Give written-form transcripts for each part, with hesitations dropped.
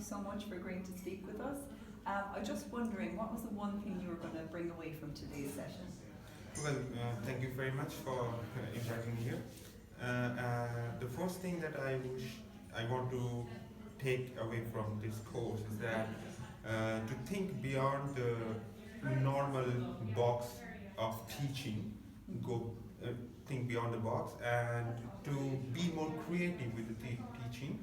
you so much for agreeing to speak with us. I'm just wondering, what was the one thing you were going to bring away from today's session? Well, thank you very much for inviting me here. The first thing that I want to take away from this course is that to think beyond the normal box of teaching, go think beyond the box, and to be more creative with the teaching,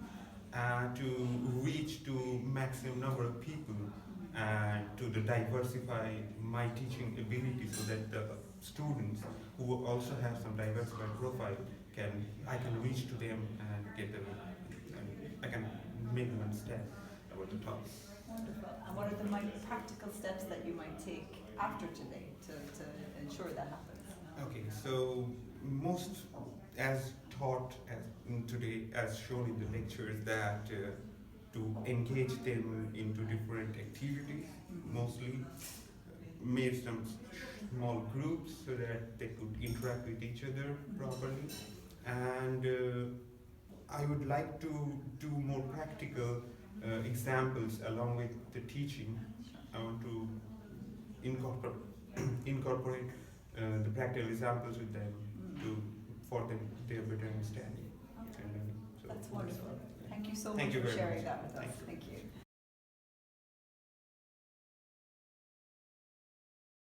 and to reach to maximum number of people, and to diversify my teaching ability so that the students who also have some diversified profile I can reach to them and get them, and I can make them understand about the topic. Wonderful. And what are the practical steps that you might take after today to ensure that happens? Okay, so most as taught as today, as shown in the lectures, that to engage them into different activities, mostly made some small groups so that they could interact with each other properly, and I would like to do more practical examples along with the teaching. I want to incorporate the practical examples with them for them their better understanding. Okay. That's wonderful. Thank you so Thank much you for very sharing much. that with us. Thank you. Thank you.